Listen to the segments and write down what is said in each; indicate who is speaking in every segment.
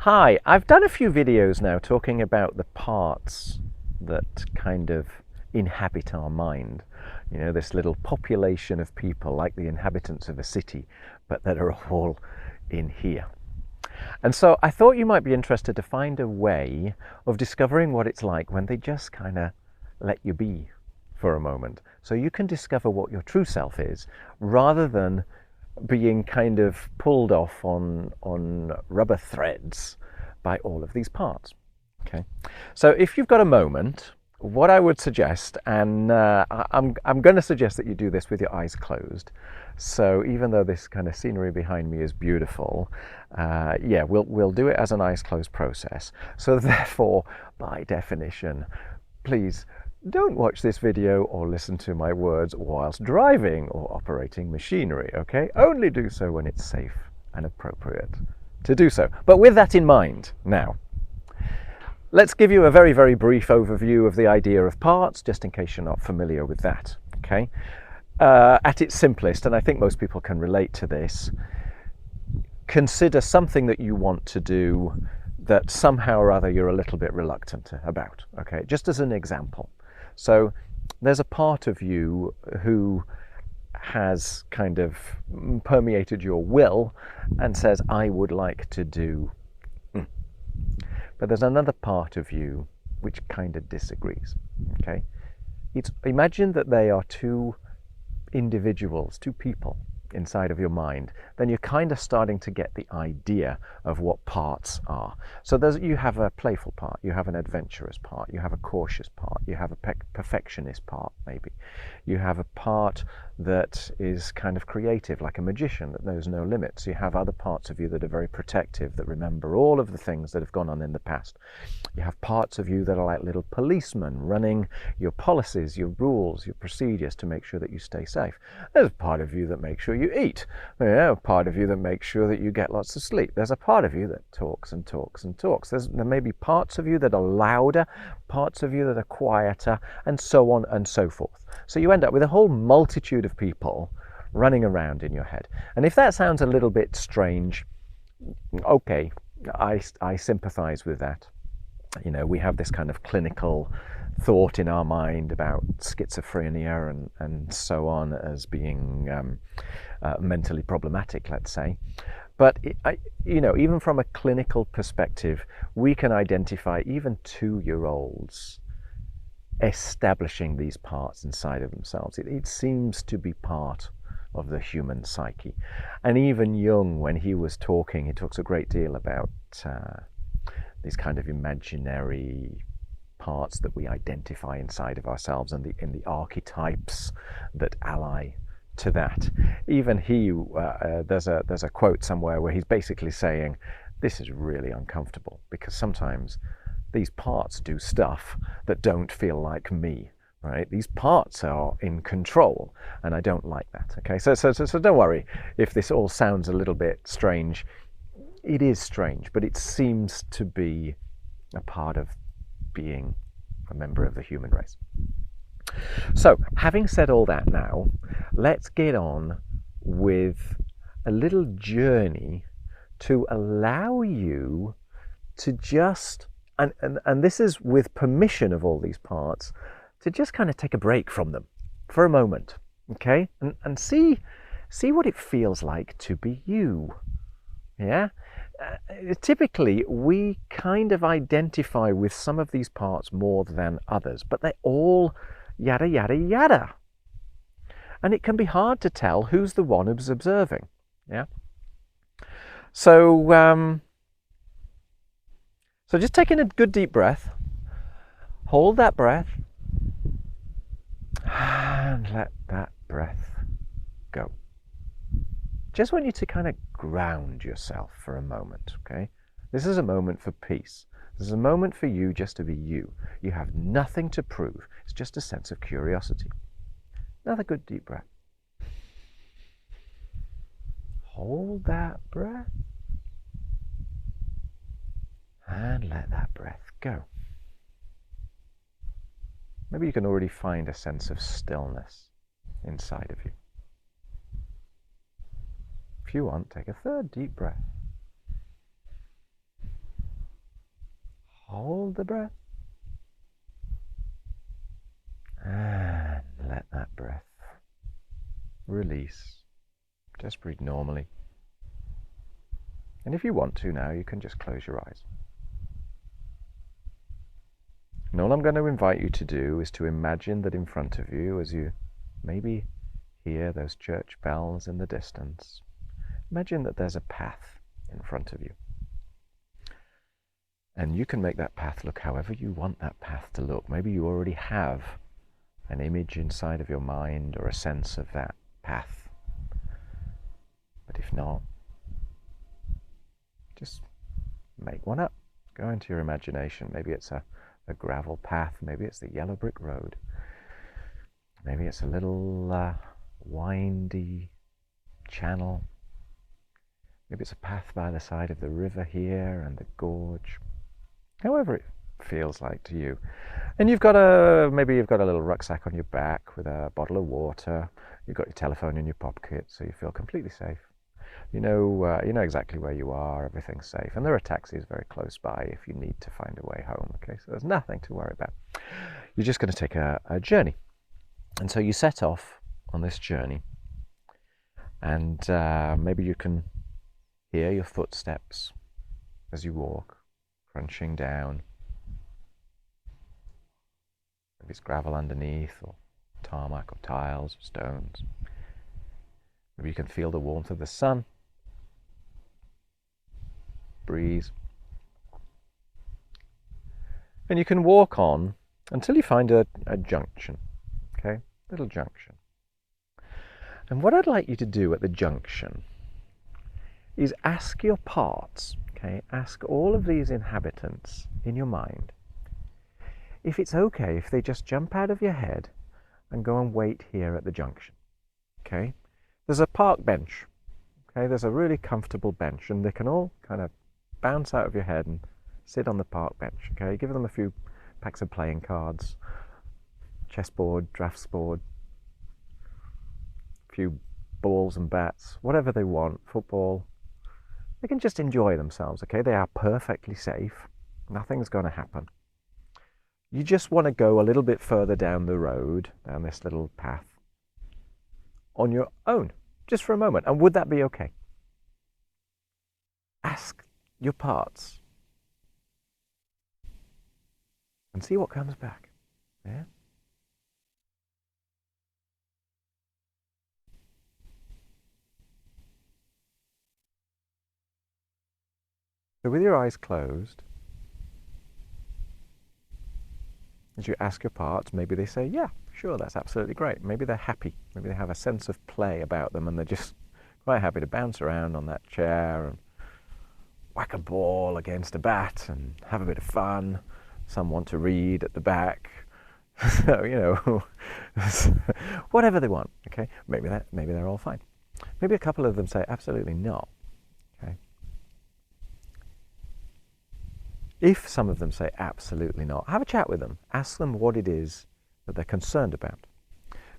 Speaker 1: Hi, I've done a few videos now talking about the parts that kind of inhabit our mind. You know, this little population of people like the inhabitants of a city, but that are all in here. And so I thought you might be interested to find a way of discovering what it's like when they just kind of let you be for a moment. So you can discover what your true self is rather than being kind of pulled off on rubber threads by all of these parts. Okay, so if you've got a moment, what I would suggest, and I'm going to suggest that you do this with your eyes closed. So even though this kind of scenery behind me is beautiful, yeah, we'll do it as an eyes closed process. So therefore, by definition, please don't watch this video or listen to my words whilst driving or operating machinery, okay? Only do so when it's safe and appropriate to do so. But with that in mind, now, let's give you a very, very brief overview of the idea of parts, just in case you're not familiar with that, okay? At its simplest, and I think most people can relate to this, consider something that you want to do that somehow or other you're a little bit reluctant about, okay? Just as an example. So there's a part of you who has kind of permeated your will and says, I would like to do. But there's another part of you which kind of disagrees, okay? Imagine that they are two individuals, two people inside of your mind. Then you're kind of starting to get the idea of what parts are. So you have a playful part, you have an adventurous part, you have a cautious part, you have a perfectionist part, maybe. You have a part that is kind of creative, like a magician that knows no limits. You have other parts of you that are very protective, that remember all of the things that have gone on in the past. You have parts of you that are like little policemen running your policies, your rules, your procedures to make sure that you stay safe. There's a part of you that makes sure you eat. A part of you that makes sure that you get lots of sleep. There's a part of you that talks and talks and talks. There may be parts of you that are louder, parts of you that are quieter, and so on and so forth. So you end up with a whole multitude of people running around in your head. And if that sounds a little bit strange, okay, I sympathize with that. You know, we have this kind of clinical thought in our mind about schizophrenia and so on as being mentally problematic, let's say. But, you know, even from a clinical perspective, we can identify even 2-year-olds establishing these parts inside of themselves. It seems to be part of the human psyche. And even Jung, when he was talking, he talks a great deal about these kind of imaginary parts that we identify inside of ourselves and in the archetypes that ally to that. Even he, there's a quote somewhere where he's basically saying, this is really uncomfortable because sometimes these parts do stuff that don't feel like me, right? These parts are in control and I don't like that, okay? So don't worry if this all sounds a little bit strange. It is strange, but it seems to be a part of being a member of the human race. So, having said all that now, let's get on with a little journey to allow you to just, and this is with permission of all these parts, to just kind of take a break from them for a moment, okay? And see what it feels like to be you, yeah? Typically, we kind of identify with some of these parts more than others, but they're all yada, yada, yada. And it can be hard to tell who's the one who's observing, yeah? So just taking a good deep breath, hold that breath, and let that breath go. Just want you to kind of ground yourself for a moment, okay? This is a moment for peace. This is a moment for you just to be you. You have nothing to prove. It's just a sense of curiosity. Another good deep breath. Hold that breath. And let that breath go. Maybe you can already find a sense of stillness inside of you. If you want, take a third deep breath. hold the breath, and let that breath release. Just breathe normally. And if you want to now, you can just close your eyes. And all I'm going to invite you to do is to imagine that in front of you, as you maybe hear those church bells in the distance, imagine that there's a path in front of you. And you can make that path look however you want that path to look. Maybe you already have an image inside of your mind or a sense of that path. But if not, just make one up. Go into your imagination. Maybe it's a gravel path. Maybe it's the yellow brick road. Maybe it's a little windy channel. Maybe it's a path by the side of the river here and the gorge. However it feels like to you. And maybe you've got a little rucksack on your back with a bottle of water. You've got your telephone in your pocket, so you feel completely safe. You know exactly where you are. Everything's safe, and there are taxis very close by if you need to find a way home. Okay, so there's nothing to worry about. You're just going to take a journey, and so you set off on this journey, and maybe you can hear your footsteps as you walk, crunching down. Maybe it's gravel underneath, or tarmac, or tiles, or stones. Maybe you can feel the warmth of the sun, breeze. And you can walk on until you find a junction, okay? Little junction. And what I'd like you to do at the junction is ask your parts, okay? Ask all of these inhabitants in your mind if it's okay if they just jump out of your head and go and wait here at the junction, okay? There's a park bench, okay? There's a really comfortable bench, and they can all kind of bounce out of your head and sit on the park bench, okay? Give them a few packs of playing cards, chessboard, draftsboard, a few balls and bats, whatever they want, football. They can just enjoy themselves, okay? They are perfectly safe. Nothing's going to happen. You just want to go a little bit further down the road, down this little path, on your own, just for a moment. And would that be okay? Ask your parts and see what comes back. Yeah? So with your eyes closed, as you ask your parts, maybe they say, yeah, sure, that's absolutely great. Maybe they're happy. Maybe they have a sense of play about them, and they're just quite happy to bounce around on that chair and whack a ball against a bat and have a bit of fun. Some want to read at the back. So, whatever they want, okay? Maybe they're all fine. Maybe a couple of them say, absolutely not, okay? If some of them say absolutely not, have a chat with them. Ask them what it is that they're concerned about.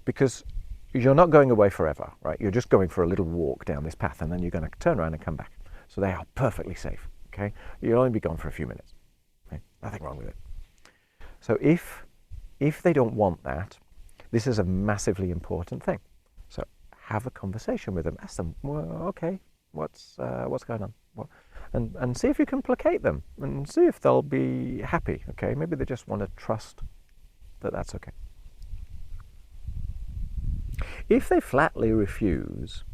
Speaker 1: Because you're not going away forever, right? You're just going for a little walk down this path, and then you're going to turn around and come back. So they are perfectly safe, okay? You'll only be gone for a few minutes. Okay? Nothing wrong with it. So if they don't want that, this is a massively important thing. So have a conversation with them. Ask them, well, okay, what's going on? Well, and see if you can placate them and see if they'll be happy, okay? Maybe they just want to trust that that's okay. If they flatly refuse,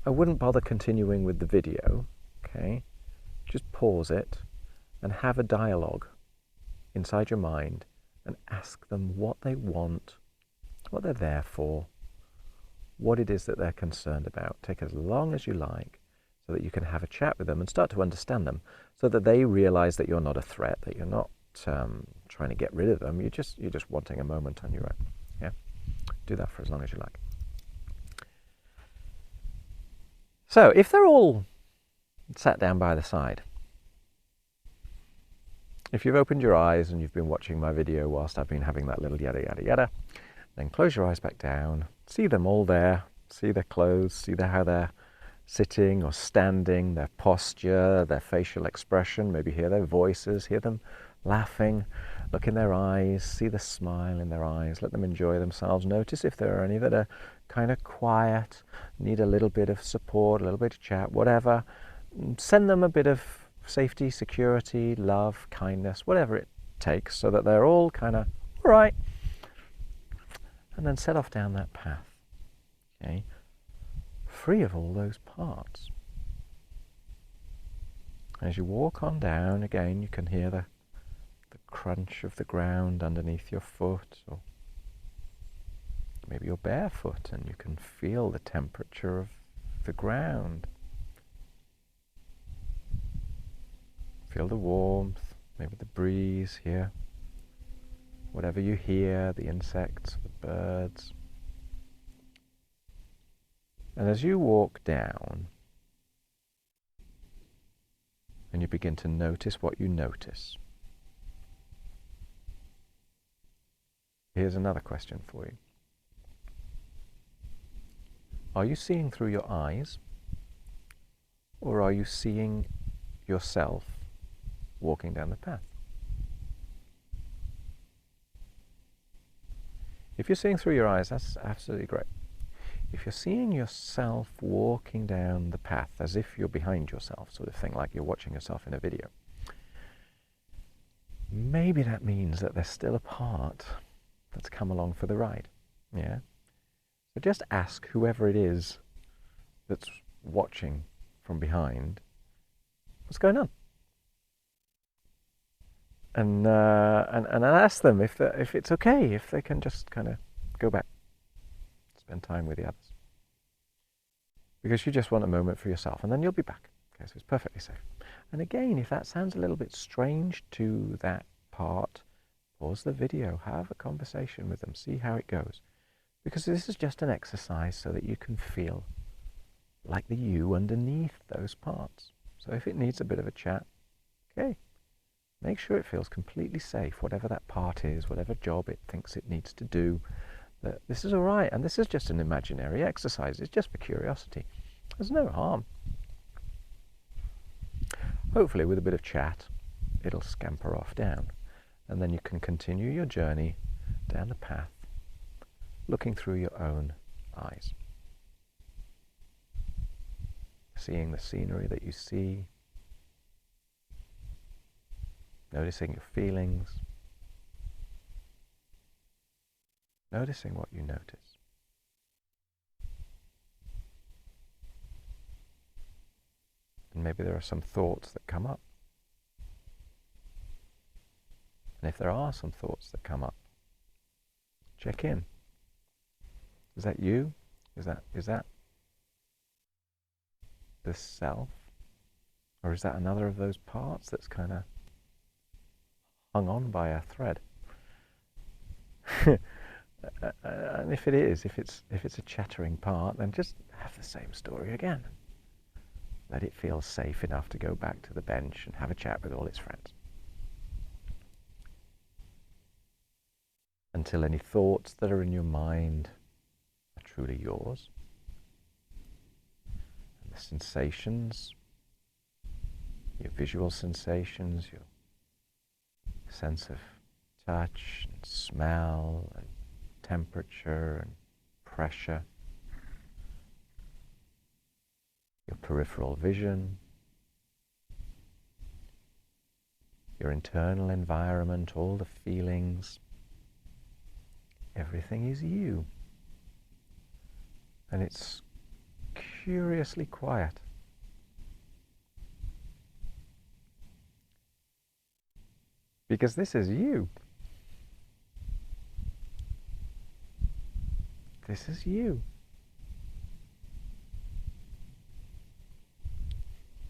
Speaker 1: I wouldn't bother continuing with the video, okay? Just pause it and have a dialogue inside your mind and ask them what they want, what they're there for, what it is that they're concerned about. Take as long as you like so that you can have a chat with them and start to understand them, so that they realize that you're not a threat, that you're not trying to get rid of them. You're just wanting a moment on your own. Yeah, do that for as long as you like. So if they're all sat down by the side, if you've opened your eyes and you've been watching my video whilst I've been having that little yada yada yada, then close your eyes back down, see them all there, see their clothes, see how they're sitting or standing, their posture, their facial expression, maybe hear their voices, hear them laughing, look in their eyes, see the smile in their eyes, let them enjoy themselves. Notice if there are any that are kind of quiet, need a little bit of support, a little bit of chat, whatever. Send them a bit of safety, security, love, kindness, whatever it takes, so that they're all kind of all right. And then set off down that path, okay, free of all those parts. As you walk on down, again, you can hear the crunch of the ground underneath your foot, or maybe you're barefoot and you can feel the temperature of the ground. Feel the warmth, maybe the breeze here. Whatever you hear, the insects, the birds. And as you walk down, and you begin to notice what you notice. Here's another question for you. Are you seeing through your eyes, or are you seeing yourself walking down the path? If you're seeing through your eyes, that's absolutely great. If you're seeing yourself walking down the path as if you're behind yourself, sort of thing, like you're watching yourself in a video, maybe that means that there's still a part that's come along for the ride. Yeah? So just ask whoever it is that's watching from behind, what's going on? And ask them if it's okay, if they can just kind of go back, spend time with the others. Because you just want a moment for yourself, and then you'll be back. Okay, so it's perfectly safe. And again, if that sounds a little bit strange to that part, pause the video, have a conversation with them, see how it goes. Because this is just an exercise so that you can feel like the you underneath those parts. So if it needs a bit of a chat, okay, make sure it feels completely safe, whatever that part is, whatever job it thinks it needs to do, that this is all right. And this is just an imaginary exercise. It's just for curiosity. There's no harm. Hopefully with a bit of chat, it'll scamper off down. And then you can continue your journey down the path, looking through your own eyes. Seeing the scenery that you see, noticing your feelings, noticing what you notice. And maybe there are some thoughts that come up. And if there are some thoughts that come up, check in. Is that you? Is that the self? Or is that another of those parts that's kind of hung on by a thread? And if it is, if it's a chattering part, then just have the same story again. Let it feel safe enough to go back to the bench and have a chat with all its friends. Until any thoughts that are in your mind are truly yours. And the sensations, your visual sensations, your sense of touch and smell and temperature and pressure, your peripheral vision, your internal environment, all the feelings, everything is you. And it's curiously quiet. Because this is you. This is you.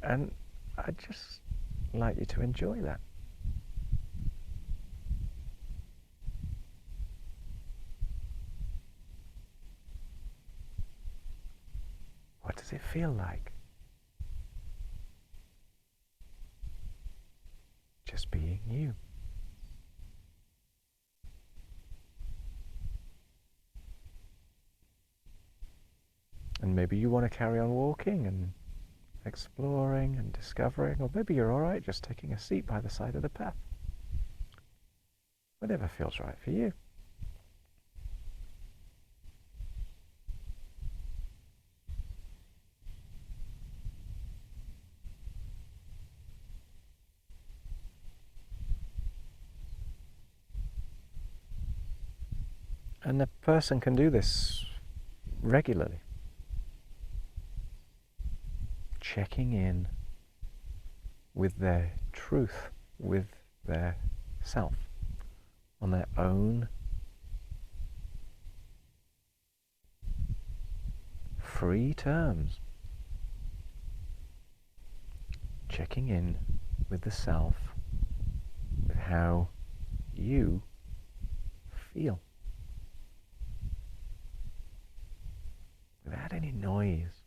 Speaker 1: And I'd just like you to enjoy that. What does it feel like? Just being you. And maybe you want to carry on walking and exploring and discovering, or maybe you're all right just taking a seat by the side of the path. Whatever feels right for you. And a person can do this regularly, checking in with their truth, with their self, on their own free terms. Checking in with the self, with how you feel. Without any noise.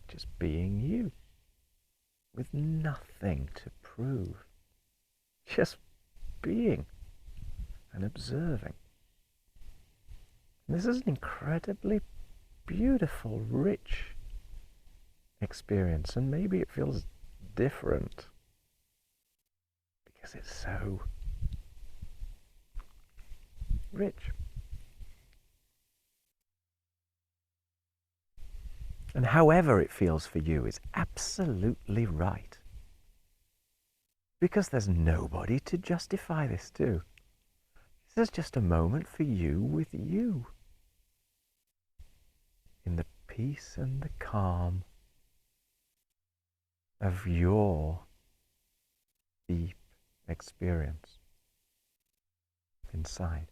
Speaker 1: Just being you. With nothing to prove. Just being and observing. And this is an incredibly beautiful, rich experience, and maybe it feels different because it's so rich. And however it feels for you is absolutely right, because there's nobody to justify this to. This is just a moment for you with you, in the peace and the calm of your deep experience inside.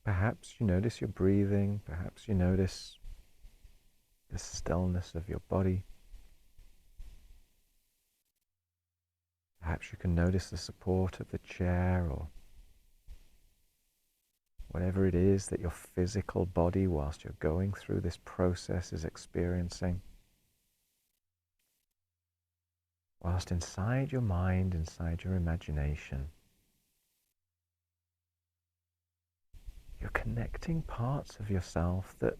Speaker 1: Perhaps you notice your breathing, perhaps you notice the stillness of your body. Perhaps you can notice the support of the chair, or whatever it is that your physical body, whilst you're going through this process, is experiencing. Whilst inside your mind, inside your imagination, you're connecting parts of yourself that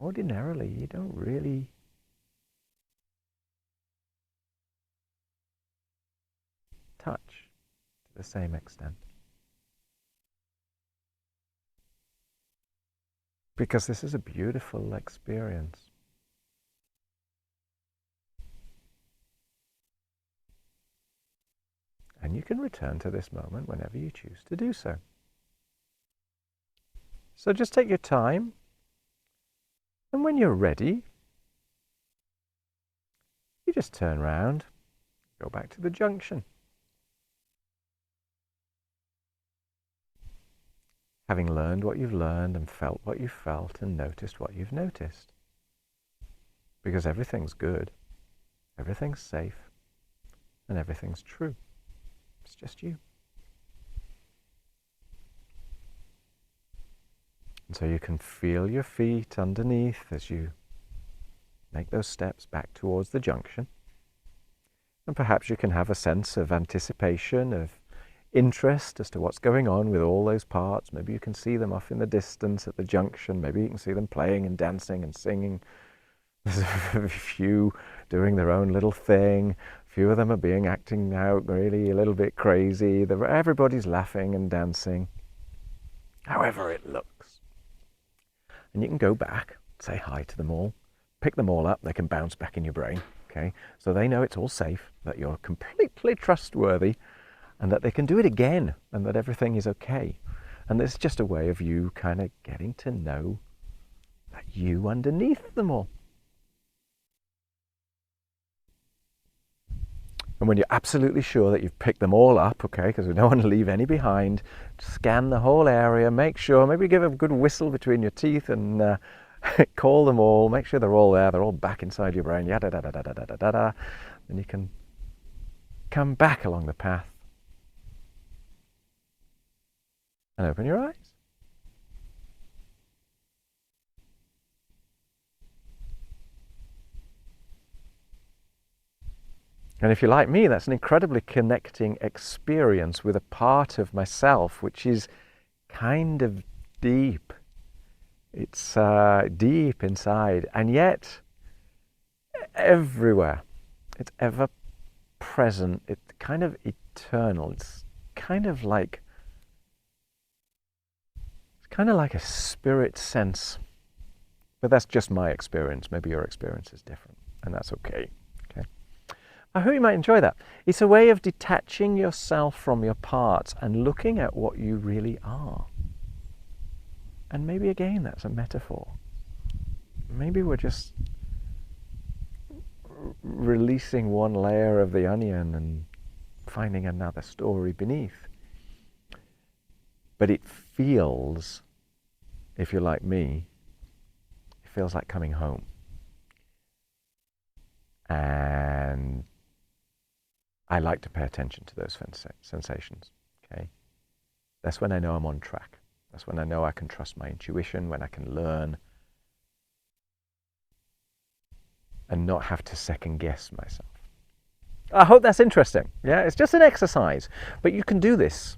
Speaker 1: ordinarily you don't really touch to the same extent. Because this is a beautiful experience. And you can return to this moment whenever you choose to do so. So just take your time, and when you're ready, you just turn around, go back to the junction. Having learned what you've learned and felt what you've felt and noticed what you've noticed. Because everything's good, everything's safe, and everything's true. It's just you. And so you can feel your feet underneath as you make those steps back towards the junction. And perhaps you can have a sense of anticipation, of interest as to what's going on with all those parts. Maybe you can see them off in the distance at the junction. Maybe you can see them playing and dancing and singing. There's a few doing their own little thing. A few of them are acting out really a little bit crazy. Everybody's laughing and dancing, however it looks. And you can go back, say hi to them all, pick them all up. They can bounce back in your brain, okay? So they know it's all safe, that you're completely trustworthy, and that they can do it again, and that everything is okay. And it's just a way of you kind of getting to know that you underneath them all. And when you're absolutely sure that you've picked them all up, okay, because we don't want to leave any behind, scan the whole area, make sure, maybe give a good whistle between your teeth and call them all, make sure they're all there, they're all back inside your brain, yada da da da da da da da. Then you can come back along the path and open your eyes. And if you're like me, that's an incredibly connecting experience with a part of myself which is kind of deep. It's deep inside, and yet everywhere. It's ever present. It's kind of eternal. It's kind of like a spirit sense. But that's just my experience. Maybe your experience is different, and that's okay. Okay. I hope you might enjoy that. It's a way of detaching yourself from your parts and looking at what you really are. And maybe again, that's a metaphor. Maybe we're just releasing one layer of the onion and finding another story beneath. But it feels, if you're like me, it feels like coming home. And I like to pay attention to those sensations. Okay, that's when I know I'm on track. That's when I know I can trust my intuition, when I can learn and not have to second guess myself. I hope that's interesting. Yeah, it's just an exercise, but you can do this.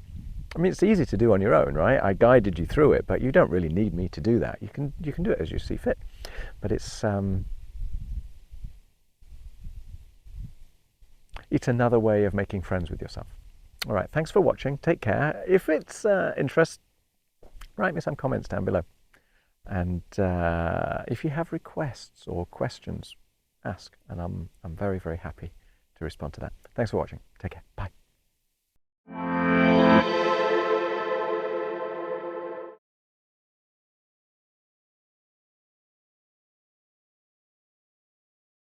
Speaker 1: I mean, it's easy to do on your own, right? I guided you through it, but you don't really need me to do that. You can do it as you see fit. But it's another way of making friends with yourself. All right, thanks for watching. Take care. If it's interest, write me some comments down below. And if you have requests or questions, ask. And I'm very, very happy to respond to that. Thanks for watching. Take care. Bye.